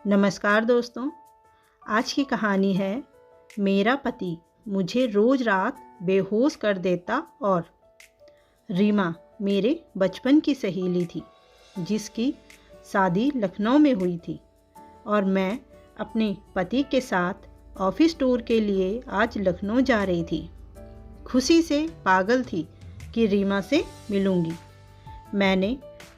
नमस्कार दोस्तों। आज की कहानी है मेरा पति मुझे रोज रात बेहोश कर देता। और रीमा मेरे बचपन की सहेली थी जिसकी शादी लखनऊ में हुई थी और मैं अपने पति के साथ ऑफिस टूर के लिए आज लखनऊ जा रही थी। खुशी से पागल थी कि रीमा से मिलूंगी। मैंने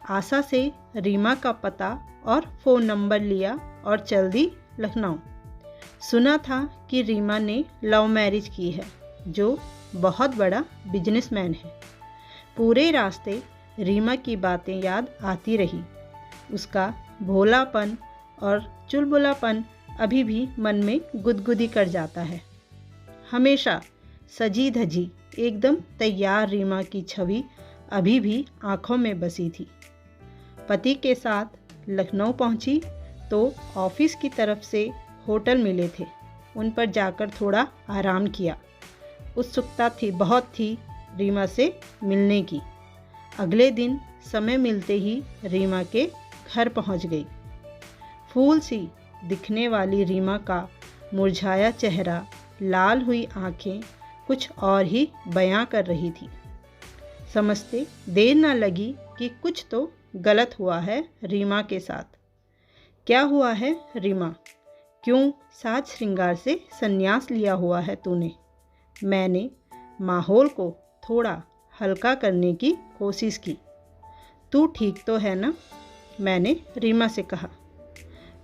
आशा से रीमा का पता और फ़ोन नंबर लिया और चल दी लखनऊ। सुना था कि रीमा ने लव मैरिज की है जो बहुत बड़ा बिजनेसमैन है। पूरे रास्ते रीमा की बातें याद आती रही। उसका भोलापन और चुलबुलापन अभी भी मन में गुदगुदी कर जाता है। हमेशा सजी धजी एकदम तैयार रीमा की छवि अभी भी आंखों में बसी थी। पति के साथ लखनऊ पहुंची तो ऑफिस की तरफ से होटल मिले थे, उन पर जाकर थोड़ा आराम किया। उत्सुकता बहुत थी रीमा से मिलने की। अगले दिन समय मिलते ही रीमा के घर पहुंच गई। फूल सी दिखने वाली रीमा का मुरझाया चेहरा, लाल हुई आंखें कुछ और ही बयां कर रही थी। समझते देर न लगी कि कुछ तो गलत हुआ है रीमा के साथ। क्या हुआ है रीमा? क्यों साज श्रृंगार से संन्यास लिया हुआ है तूने? मैंने माहौल को थोड़ा हल्का करने की कोशिश की। तू ठीक तो है ना? मैंने रीमा से कहा।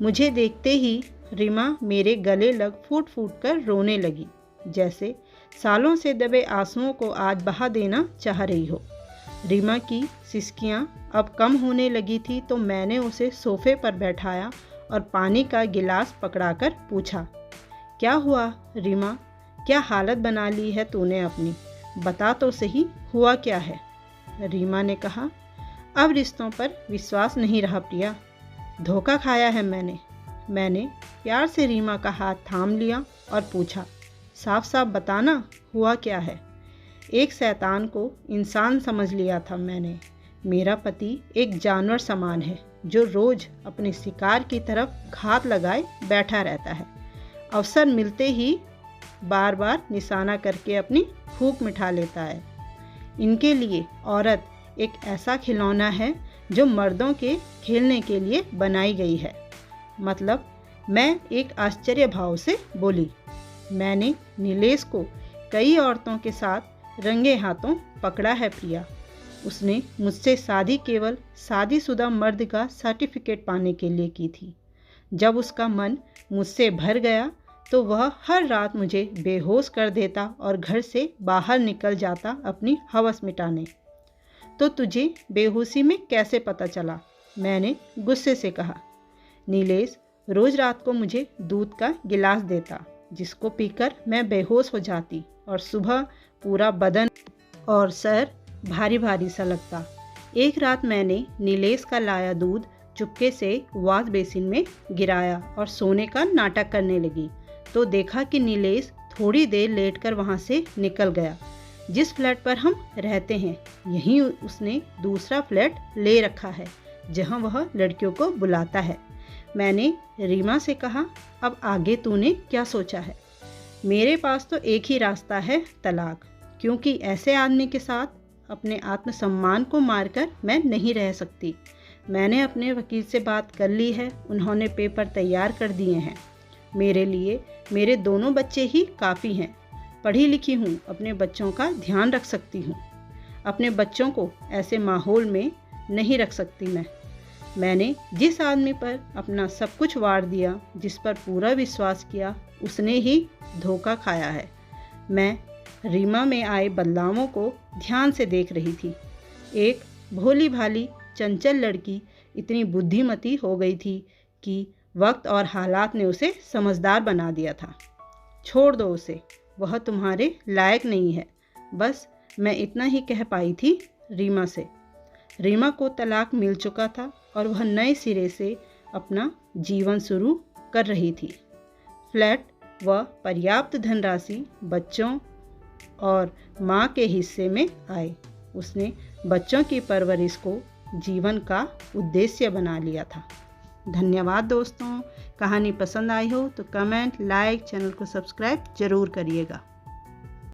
मुझे देखते ही रीमा मेरे गले लग फूट फूट कर रोने लगी, जैसे सालों से दबे आंसुओं को आज बहा देना चाह रही हो। रीमा की सिसकियां अब कम होने लगी थी तो मैंने उसे सोफे पर बैठाया और पानी का गिलास पकड़ाकर पूछा, क्या हुआ रीमा? क्या हालत बना ली है तूने अपनी? बता तो सही, हुआ क्या है? रीमा ने कहा, अब रिश्तों पर विश्वास नहीं रहा प्रिया। धोखा खाया है मैंने प्यार से रीमा का हाथ थाम लिया और पूछा, साफ साफ बताना, हुआ क्या है? एक शैतान को इंसान समझ लिया था मैंने। मेरा पति एक जानवर समान है जो रोज अपने शिकार की तरफ घात लगाए बैठा रहता है। अवसर मिलते ही बार बार निशाना करके अपनी भूख मिटा लेता है। इनके लिए औरत एक ऐसा खिलौना है जो मर्दों के खेलने के लिए बनाई गई है। मतलब, मैं एक आश्चर्य भाव से बोली। मैंने नीलेश को कई औरतों के साथ रंगे हाथों पकड़ा है प्रिया। उसने मुझसे शादी केवल शादीशुदा मर्द का सर्टिफिकेट पाने के लिए की थी। जब उसका मन मुझसे भर गया तो वह हर रात मुझे बेहोश कर देता और घर से बाहर निकल जाता अपनी हवस मिटाने। तो तुझे बेहोशी में कैसे पता चला? मैंने गुस्से से कहा। नीलेश रोज रात को मुझे दूध का गिलास देता जिसको पीकर मैं बेहोश हो जाती और सुबह पूरा बदन और सर भारी भारी सा लगता। एक रात मैंने नीलेश का लाया दूध चुपके से वॉश बेसिन में गिराया और सोने का नाटक करने लगी तो देखा कि नीलेश थोड़ी देर लेटकर वहाँ से निकल गया। जिस फ्लैट पर हम रहते हैं यहीं उसने दूसरा फ्लैट ले रखा है जहाँ वह लड़कियों को बुलाता है। मैंने रीमा से कहा, अब आगे तूने क्या सोचा है? मेरे पास तो एक ही रास्ता है, तलाक। क्योंकि ऐसे आदमी के साथ अपने आत्मसम्मान को मारकर मैं नहीं रह सकती। मैंने अपने वकील से बात कर ली है, उन्होंने पेपर तैयार कर दिए हैं। मेरे लिए मेरे दोनों बच्चे ही काफ़ी हैं। पढ़ी लिखी हूँ, अपने बच्चों का ध्यान रख सकती हूँ। अपने बच्चों को ऐसे माहौल में नहीं रख सकती मैंने जिस आदमी पर अपना सब कुछ वार दिया, जिस पर पूरा विश्वास किया, उसने ही धोखा खाया है। मैं रीमा में आए बदलावों को ध्यान से देख रही थी। एक भोली भाली चंचल लड़की इतनी बुद्धिमती हो गई थी कि वक्त और हालात ने उसे समझदार बना दिया था। छोड़ दो उसे, वह तुम्हारे लायक नहीं है। बस मैं इतना ही कह पाई थी रीमा से। रीमा को तलाक मिल चुका था और वह नए सिरे से अपना जीवन शुरू कर रही थी। फ्लैट व पर्याप्त धनराशि बच्चों और माँ के हिस्से में आए। उसने बच्चों की परवरिश को जीवन का उद्देश्य बना लिया था। धन्यवाद दोस्तों। कहानी पसंद आई हो तो कमेंट, लाइक, चैनल को सब्सक्राइब ज़रूर करिएगा।